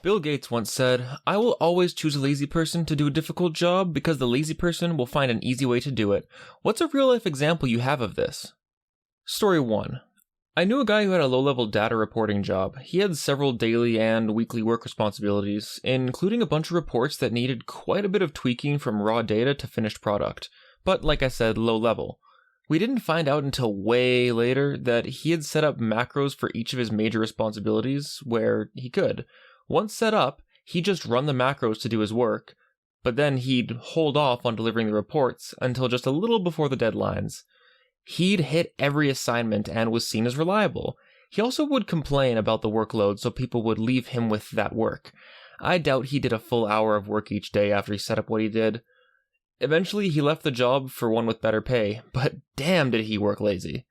Bill Gates once said, "I will always choose a lazy person to do a difficult job because the lazy person will find an easy way to do it." What's a real-life example you have of this? Story 1. I knew a guy who had a low-level data reporting job. He had several daily and weekly work responsibilities, including a bunch of reports that needed quite a bit of tweaking from raw data to finished product. But like I said, low-level. We didn't find out until way later that he had set up macros for each of his major responsibilities where he could. Once set up, he'd just run the macros to do his work, but then he'd hold off on delivering the reports until just a little before the deadlines. He'd hit every assignment and was seen as reliable. He also would complain about the workload so people would leave him with that work. I doubt he did a full hour of work each day after he set up what he did. Eventually, he left the job for one with better pay, but damn did he work lazy.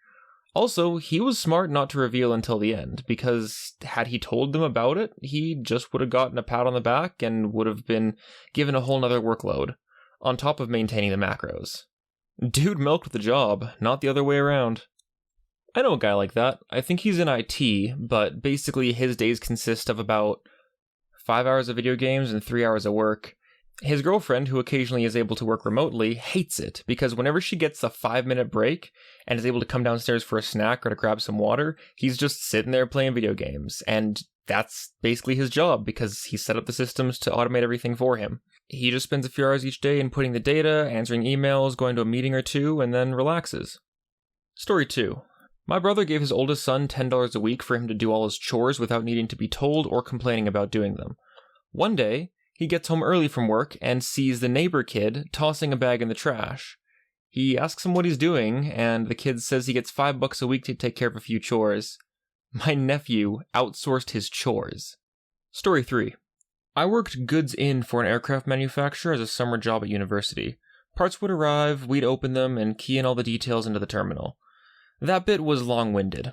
Also, he was smart not to reveal until the end, because had he told them about it, he just would have gotten a pat on the back and would have been given a whole nother workload, on top of maintaining the macros. Dude milked the job, not the other way around. I know a guy like that. I think he's in IT, but basically his days consist of about 5 hours of video games and 3 hours of work. His girlfriend, who occasionally is able to work remotely, hates it because whenever she gets a 5-minute break and is able to come downstairs for a snack or to grab some water, he's just sitting there playing video games. And that's basically his job because he set up the systems to automate everything for him. He just spends a few hours each day inputting the data, answering emails, going to a meeting or two, and then relaxes. Story 2. My brother gave his oldest son $10 a week for him to do all his chores without needing to be told or complaining about doing them. One day, he gets home early from work and sees the neighbor kid tossing a bag in the trash. He asks him what he's doing, and the kid says he gets $5 a week to take care of a few chores. My nephew outsourced his chores. Story 3. I worked goods in for an aircraft manufacturer as a summer job at university. Parts would arrive, we'd open them, and key in all the details into the terminal. That bit was long-winded.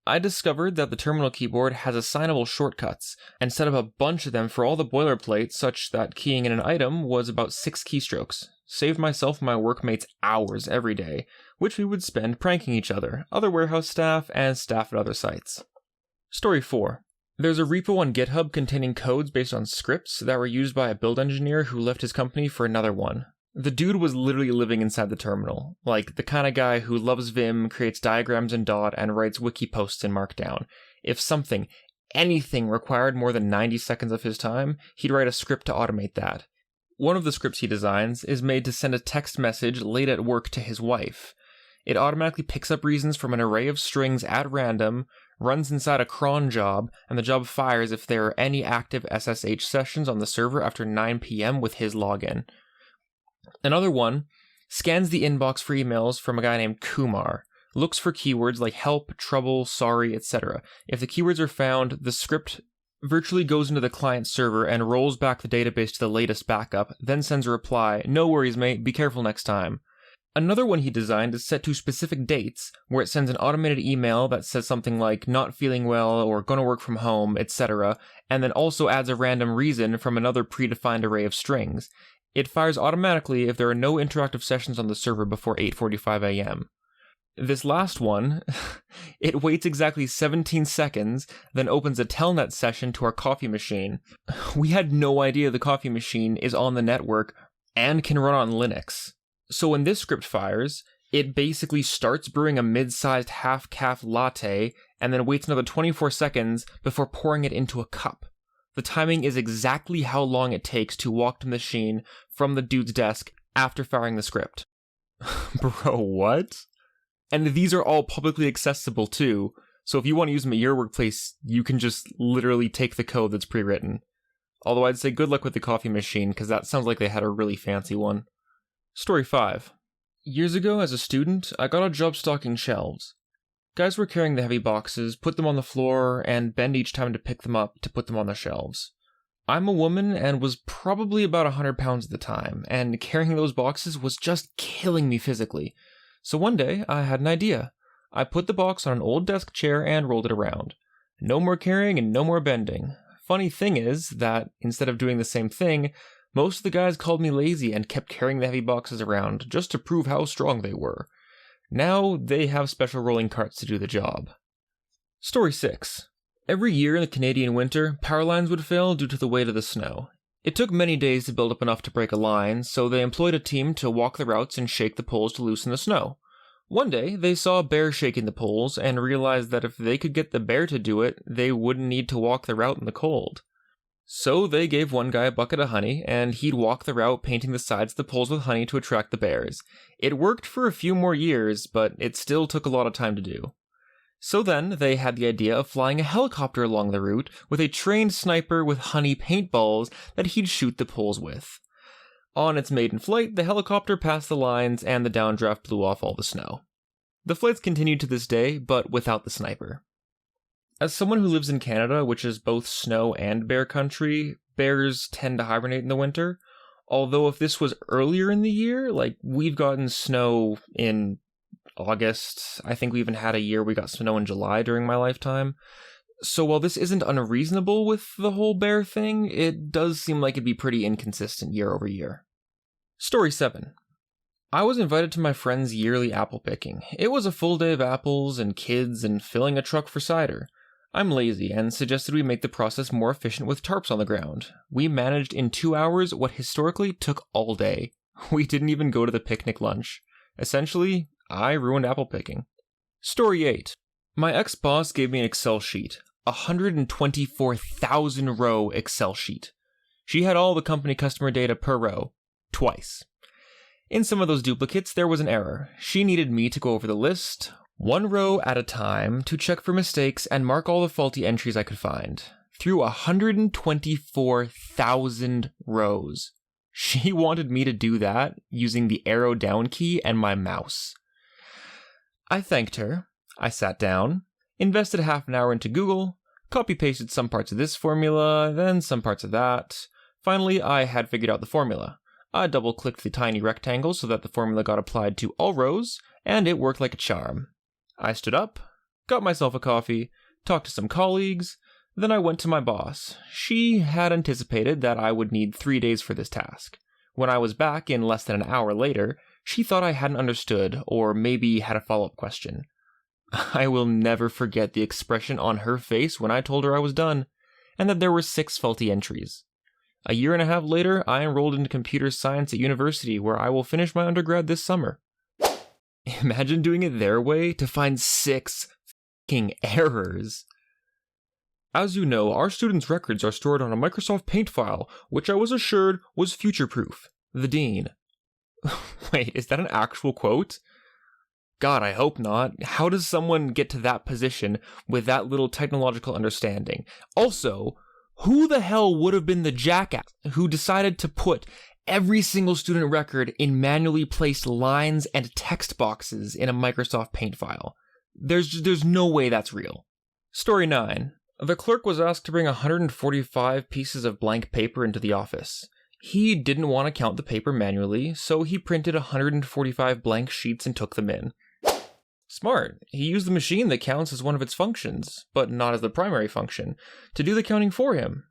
I discovered that the terminal keyboard has assignable shortcuts, and set up a bunch of them for all the boilerplate such that keying in an item was about 6 keystrokes. Saved myself and my workmates hours every day, which we would spend pranking each other, other warehouse staff, and staff at other sites. Story 4. There's a repo on GitHub containing codes based on scripts that were used by a build engineer who left his company for another one. The dude was literally living inside the terminal, like the kind of guy who loves Vim, creates diagrams in Dot, and writes wiki posts in Markdown. If anything required more than 90 seconds of his time, he'd write a script to automate that. One of the scripts he designs is made to send a text message late at work to his wife. It automatically picks up reasons from an array of strings at random, runs inside a cron job, and the job fires if there are any active SSH sessions on the server after 9 p.m. with his login. Another one scans the inbox for emails from a guy named Kumar, looks for keywords like help, trouble, sorry, etc. If the keywords are found, the script virtually goes into the client server and rolls back the database to the latest backup, then sends a reply, "No worries, mate, be careful next time." Another one he designed is set to specific dates, where it sends an automated email that says something like not feeling well or gonna work from home, etc., and then also adds a random reason from another predefined array of strings. It fires automatically if there are no interactive sessions on the server before 8:45 a.m. This last one, it waits exactly 17 seconds, then opens a telnet session to our coffee machine. We had no idea the coffee machine is on the network and can run on Linux. So when this script fires, it basically starts brewing a mid-sized half-calf latte and then waits another 24 seconds before pouring it into a cup. The timing is exactly how long it takes to walk to the machine from the dude's desk after firing the script. Bro, what? And these are all publicly accessible too, so if you want to use them at your workplace, you can just literally take the code that's pre-written. Although I'd say good luck with the coffee machine, because that sounds like they had a really fancy one. Story 5. Years ago, as a student, I got a job stocking shelves. Guys were carrying the heavy boxes, put them on the floor, and bend each time to pick them up to put them on the shelves. I'm a woman and was probably about 100 pounds at the time, and carrying those boxes was just killing me physically. So one day, I had an idea. I put the box on an old desk chair and rolled it around. No more carrying and no more bending. Funny thing is that, instead of doing the same thing, most of the guys called me lazy and kept carrying the heavy boxes around just to prove how strong they were. Now they have special rolling carts to do the job. Story 6. Every year in the Canadian winter, power lines would fail due to the weight of the snow. It took many days to build up enough to break a line, so they employed a team to walk the routes and shake the poles to loosen the snow. One day, they saw a bear shaking the poles and realized that if they could get the bear to do it, they wouldn't need to walk the route in the cold. So they gave one guy a bucket of honey, and he'd walk the route painting the sides of the poles with honey to attract the bears. It worked for a few more years, but it still took a lot of time to do. So then, they had the idea of flying a helicopter along the route with a trained sniper with honey paintballs that he'd shoot the poles with. On its maiden flight, the helicopter passed the lines and the downdraft blew off all the snow. The flights continued to this day, but without the sniper. As someone who lives in Canada, which is both snow and bear country, bears tend to hibernate in the winter. Although if this was earlier in the year, like we've gotten snow in August, I think we even had a year we got snow in July during my lifetime. So while this isn't unreasonable with the whole bear thing, it does seem like it'd be pretty inconsistent year over year. Story 7. I was invited to my friend's yearly apple picking. It was a full day of apples and kids and filling a truck for cider. I'm lazy and suggested we make the process more efficient with tarps on the ground. We managed in 2 hours what historically took all day. We didn't even go to the picnic lunch. Essentially, I ruined apple picking. Story 8. My ex-boss gave me an Excel sheet. 124,000 row Excel sheet. She had all the company customer data per row. Twice. In some of those duplicates, there was an error. She needed me to go over the list, one row at a time, to check for mistakes and mark all the faulty entries I could find. Through 124,000 rows. She wanted me to do that using the arrow down key and my mouse. I thanked her. I sat down, invested half an hour into Google, copy-pasted some parts of this formula, then some parts of that. Finally, I had figured out the formula. I double-clicked the tiny rectangle so that the formula got applied to all rows, and it worked like a charm. I stood up, got myself a coffee, talked to some colleagues, then I went to my boss. She had anticipated that I would need 3 days for this task. When I was back in less than an hour later, she thought I hadn't understood, or maybe had a follow-up question. I will never forget the expression on her face when I told her I was done, and that there were 6 faulty entries. A year and a half later, I enrolled into computer science at university, where I will finish my undergrad this summer. Imagine doing it their way to find 6 f***ing errors. As you know, our students' records are stored on a Microsoft Paint file, which I was assured was future-proof. The Dean. Wait, is that an actual quote? God, I hope not. How does someone get to that position with that little technological understanding? Also, who the hell would have been the jackass who decided to put every single student record in manually placed lines and text boxes in a Microsoft Paint file? There's no way that's real. Story 9. The clerk was asked to bring 145 pieces of blank paper into the office. He didn't want to count the paper manually, so he printed 145 blank sheets and took them in. Smart. He used the machine that counts as one of its functions, but not as the primary function, to do the counting for him.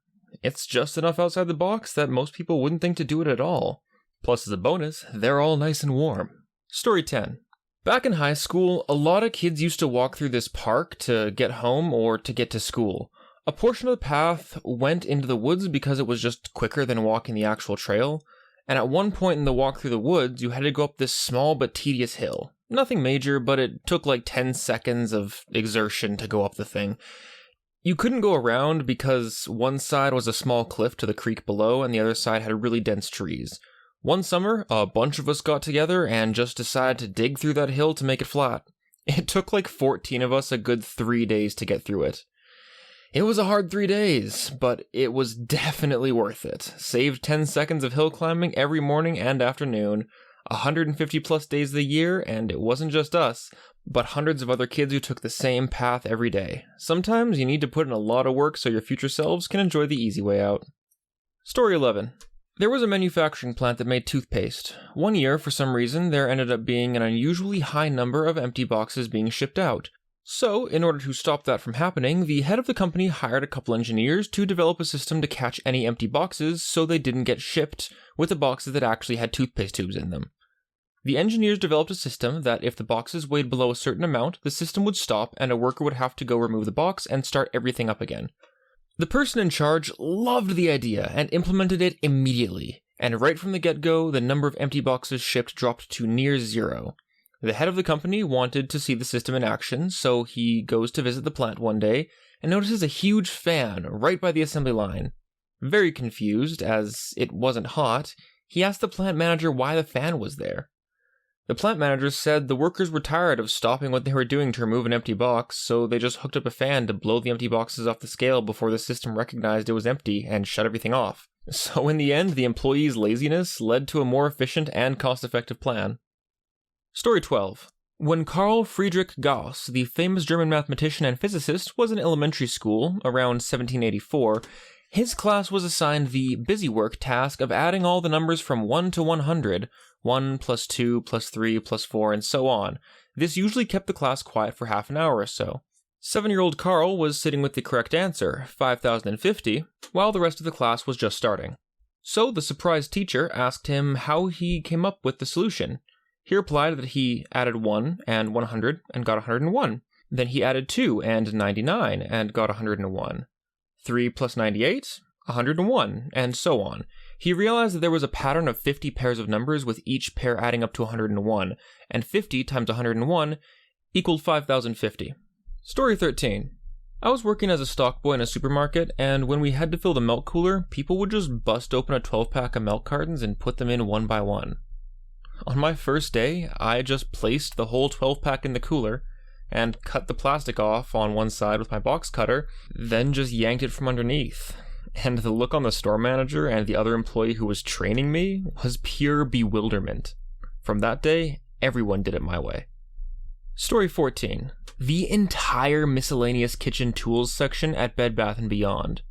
It's just enough outside the box that most people wouldn't think to do it at all. Plus, as a bonus, they're all nice and warm. Story 10. Back in high school, a lot of kids used to walk through this park to get home or to get to school. A portion of the path went into the woods because it was just quicker than walking the actual trail, and at one point in the walk through the woods, you had to go up this small but tedious hill. Nothing major, but it took like 10 seconds of exertion to go up the thing. You couldn't go around because one side was a small cliff to the creek below and the other side had really dense trees. One summer, a bunch of us got together and just decided to dig through that hill to make it flat. It took like 14 of us a good 3 days to get through it. It was a hard 3 days, but it was definitely worth it. Saved 10 seconds of hill climbing every morning and afternoon, 150 plus days of the year, and it wasn't just us, but hundreds of other kids who took the same path every day. Sometimes you need to put in a lot of work so your future selves can enjoy the easy way out. Story 11. There was a manufacturing plant that made toothpaste. One year, for some reason, there ended up being an unusually high number of empty boxes being shipped out. So, in order to stop that from happening, the head of the company hired a couple engineers to develop a system to catch any empty boxes so they didn't get shipped with the boxes that actually had toothpaste tubes in them. The engineers developed a system that if the boxes weighed below a certain amount, the system would stop and a worker would have to go remove the box and start everything up again. The person in charge loved the idea and implemented it immediately, and right from the get-go, the number of empty boxes shipped dropped to near zero. The head of the company wanted to see the system in action, so he goes to visit the plant one day and notices a huge fan right by the assembly line. Very confused, as it wasn't hot, he asked the plant manager why the fan was there. The plant manager said the workers were tired of stopping what they were doing to remove an empty box, so they just hooked up a fan to blow the empty boxes off the scale before the system recognized it was empty and shut everything off. So in the end, the employees' laziness led to a more efficient and cost-effective plan. Story 12. When Carl Friedrich Gauss, the famous German mathematician and physicist, was in elementary school around 1784, his class was assigned the busy work task of adding all the numbers from 1 to 100, 1 plus 2 plus 3 plus 4, and so on. This usually kept the class quiet for half an hour or so. 7-year-old Carl was sitting with the correct answer, 5,050, while the rest of the class was just starting. So the surprised teacher asked him how he came up with the solution. He replied that he added 1 and 100 and got 101. Then he added 2 and 99 and got 101. 3 plus 98, 101, and so on. He realized that there was a pattern of 50 pairs of numbers with each pair adding up to 101, and 50 times 101 equaled 5,050. Story 13. I was working as a stock boy in a supermarket, and when we had to fill the milk cooler, people would just bust open a 12-pack of milk cartons and put them in one by one. On my first day, I just placed the whole 12-pack in the cooler, and cut the plastic off on one side with my box cutter, then just yanked it from underneath. And the look on the store manager and the other employee who was training me was pure bewilderment. From that day, everyone did it my way. Story 14. The entire miscellaneous kitchen tools section at Bed Bath & Beyond.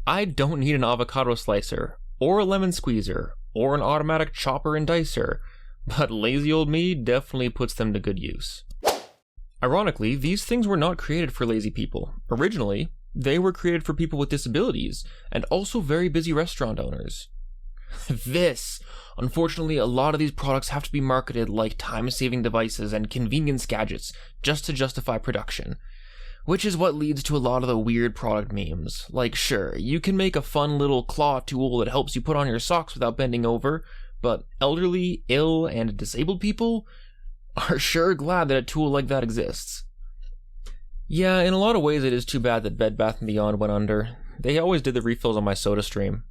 I don't need an avocado slicer, or a lemon squeezer, or an automatic chopper and dicer, but lazy old me definitely puts them to good use. Ironically, these things were not created for lazy people. Originally, they were created for people with disabilities, and also very busy restaurant owners. Unfortunately, a lot of these products have to be marketed like time-saving devices and convenience gadgets just to justify production. Which is what leads to a lot of the weird product memes. Like, sure, you can make a fun little claw tool that helps you put on your socks without bending over, but elderly, ill, and disabled people are sure glad that a tool like that exists. Yeah, in a lot of ways it is too bad that Bed Bath & Beyond went under. They always did the refills on my SodaStream.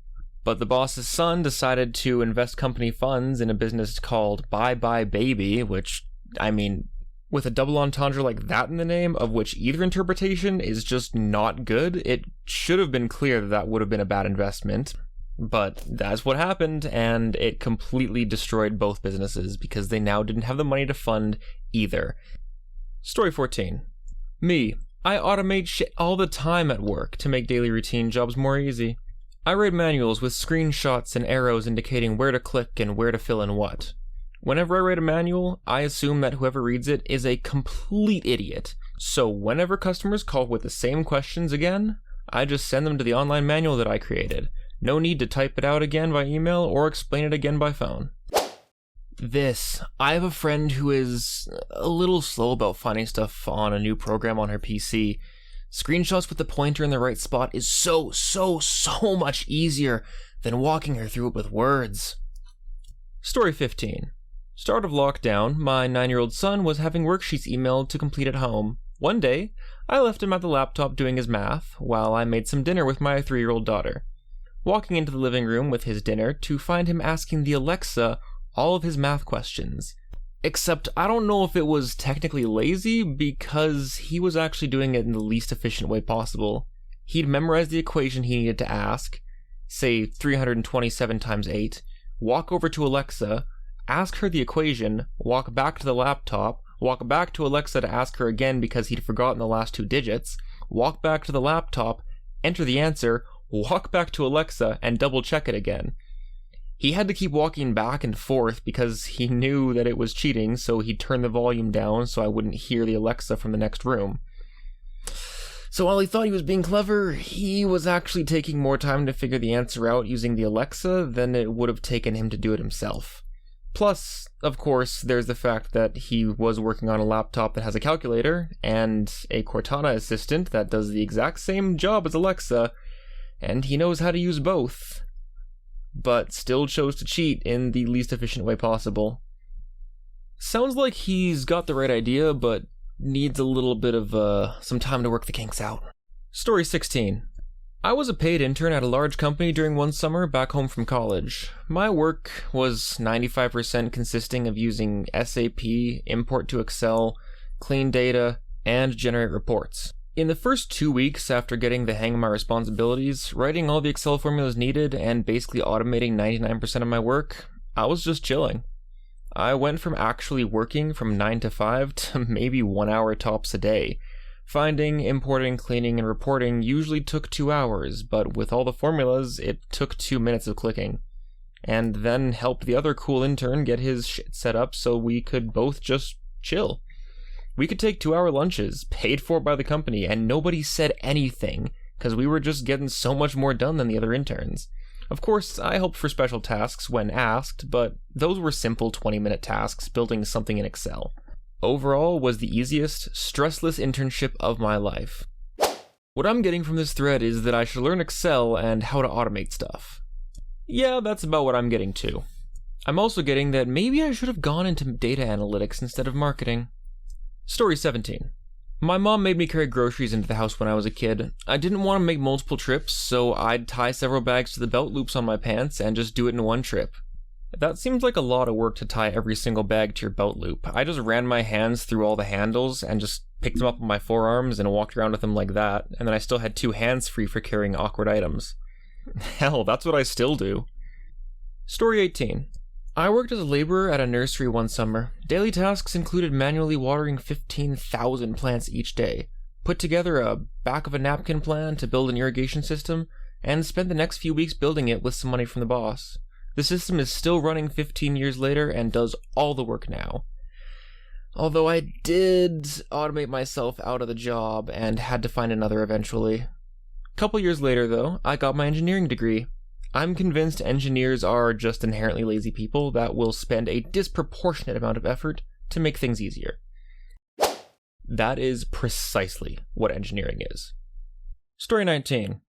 But the boss's son decided to invest company funds in a business called Bye Bye Baby, which, I mean, with a double entendre like that in the name, of which either interpretation is just not good, it should have been clear that that would have been a bad investment. But that's what happened, and it completely destroyed both businesses because they now didn't have the money to fund either. Story 14. Me. I automate shit all the time at work to make daily routine jobs more easy. I write manuals with screenshots and arrows indicating where to click and where to fill in what. Whenever I write a manual, I assume that whoever reads it is a complete idiot. So whenever customers call with the same questions again, I just send them to the online manual that I created. No need to type it out again by email or explain it again by phone. I have a friend who is a little slow about finding stuff on a new program on her PC. Screenshots with the pointer in the right spot is so much easier than walking her through it with words. Story 15. Start of lockdown, my 9-year-old son was having worksheets emailed to complete at home. One day, I left him at the laptop doing his math, while I made some dinner with my 3-year-old daughter. Walking into the living room with his dinner to find him asking the Alexa all of his math questions. Except I don't know if it was technically lazy because he was actually doing it in the least efficient way possible. He'd memorized the equation he needed to ask, say 327 times 8, walk over to Alexa, ask her the equation, walk back to the laptop, walk back to Alexa to ask her again because he'd forgotten the last 2 digits, walk back to the laptop, enter the answer, walk back to Alexa, and double check it again. He had to keep walking back and forth because he knew that it was cheating, so he'd turn the volume down so I wouldn't hear the Alexa from the next room. So while he thought he was being clever, he was actually taking more time to figure the answer out using the Alexa than it would have taken him to do it himself. Plus, of course, there's the fact that he was working on a laptop that has a calculator and a Cortana assistant that does the exact same job as Alexa, and he knows how to use both, but still chose to cheat in the least efficient way possible. Sounds like he's got the right idea, but needs a little bit of some time to work the kinks out. Story 16. I was a paid intern at a large company during one summer back home from college. My work was 95% consisting of using SAP, import to Excel, clean data, and generate reports. In the first 2 weeks after getting the hang of my responsibilities, writing all the Excel formulas needed, and basically automating 99% of my work, I was just chilling. I went from actually working from 9 to 5 to maybe 1 hour tops a day. Finding, importing, cleaning, and reporting usually took 2 hours, but with all the formulas, it took 2 minutes of clicking. And then helped the other cool intern get his shit set up so we could both just chill. We could take 2-hour lunches, paid for by the company, and nobody said anything, because we were just getting so much more done than the other interns. Of course, I helped for special tasks when asked, but those were simple 20-minute tasks building something in Excel. Overall, was the easiest, stressless internship of my life. What I'm getting from this thread is that I should learn Excel and how to automate stuff. Yeah, that's about what I'm getting too. I'm also getting that maybe I should have gone into data analytics instead of marketing. Story 17. My mom made me carry groceries into the house when I was a kid. I didn't want to make multiple trips, so I'd tie several bags to the belt loops on my pants and just do it in one trip. That seems like a lot of work to tie every single bag to your belt loop. I just ran my hands through all the handles and just picked them up on my forearms and walked around with them like that, and then I still had 2 hands free for carrying awkward items. Hell, that's what I still do. Story 18. I worked as a laborer at a nursery one summer. Daily tasks included manually watering 15,000 plants each day, put together a back-of-a-napkin plan to build an irrigation system, and spent the next few weeks building it with some money from the boss. The system is still running 15 years later and does all the work now. Although I did automate myself out of the job and had to find another eventually. A couple years later, though, I got my engineering degree. I'm convinced engineers are just inherently lazy people that will spend a disproportionate amount of effort to make things easier. That is precisely what engineering is. Story 19.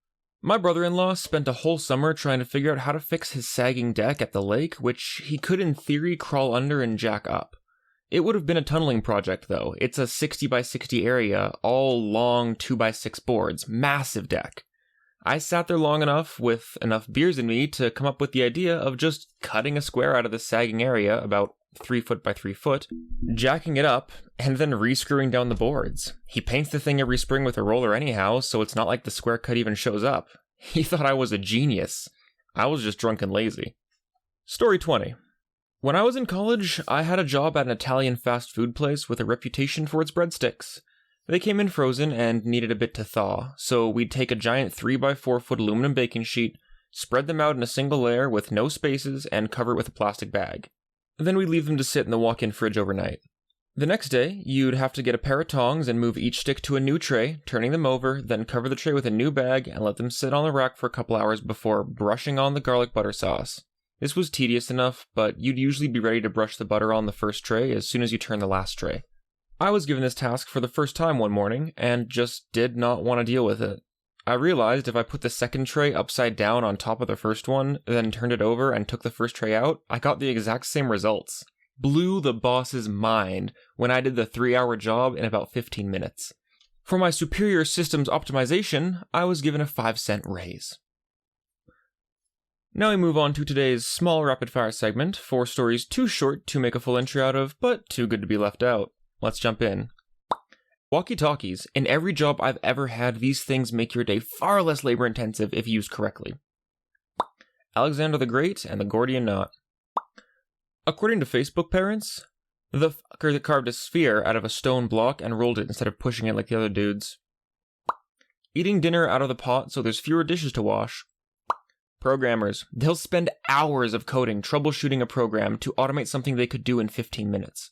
My brother-in-law spent a whole summer trying to figure out how to fix his sagging deck at the lake, which he could in theory crawl under and jack up. It would have been a tunneling project though. It's a 60 by 60 area, all long 2 by 6 boards, massive deck. I sat there long enough with enough beers in me to come up with the idea of just cutting a square out of the sagging area, about 3 foot by 3 foot, jacking it up, and then re-screwing down the boards. He paints the thing every spring with a roller anyhow, so it's not like the square cut even shows up. He thought I was a genius. I was just drunk and lazy. Story 20. When I was in college, I had a job at an Italian fast food place with a reputation for its breadsticks. They came in frozen and needed a bit to thaw, so we'd take a giant 3 by 4 foot aluminum baking sheet, spread them out in a single layer with no spaces, and cover it with a plastic bag. Then we'd leave them to sit in the walk-in fridge overnight. The next day, you'd have to get a pair of tongs and move each stick to a new tray, turning them over, then cover the tray with a new bag and let them sit on the rack for a couple hours before brushing on the garlic butter sauce. This was tedious enough, but you'd usually be ready to brush the butter on the first tray as soon as you turn the last tray. I was given this task for the first time one morning, and just did not want to deal with it. I realized if I put the second tray upside down on top of the first one, then turned it over and took the first tray out, I got the exact same results. Blew the boss's mind when I did the 3-hour job in about 15 minutes. For my superior systems optimization, I was given a 5-cent raise. Now we move on to today's small rapid-fire segment, 4 stories too short to make a full entry out of, but too good to be left out. Let's jump in. Walkie-talkies. In every job I've ever had, these things make your day far less labor-intensive if used correctly. Alexander the Great and the Gordian Knot. According to Facebook parents, the fucker that carved a sphere out of a stone block and rolled it instead of pushing it like the other dudes. Eating dinner out of the pot so there's fewer dishes to wash. Programmers. They'll spend hours of coding troubleshooting a program to automate something they could do in 15 minutes.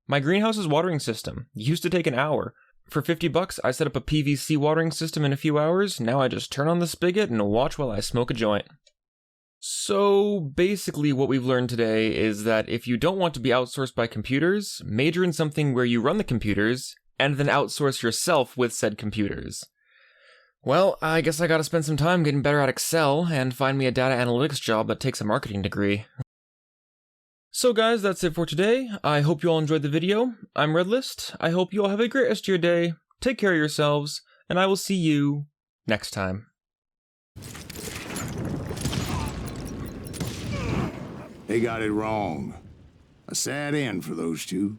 My greenhouse's watering system used to take an hour. For $50, I set up a PVC watering system in a few hours. Now I just turn on the spigot and watch while I smoke a joint. So basically what we've learned today is that if you don't want to be outsourced by computers, major in something where you run the computers, and then outsource yourself with said computers. Well, I guess I gotta spend some time getting better at Excel and find me a data analytics job that takes a marketing degree. So guys, that's it for today. I hope you all enjoyed the video. I'm ReddList. I hope you all have a great rest of your day. Take care of yourselves, and I will see you next time. They got it wrong. A sad end for those two.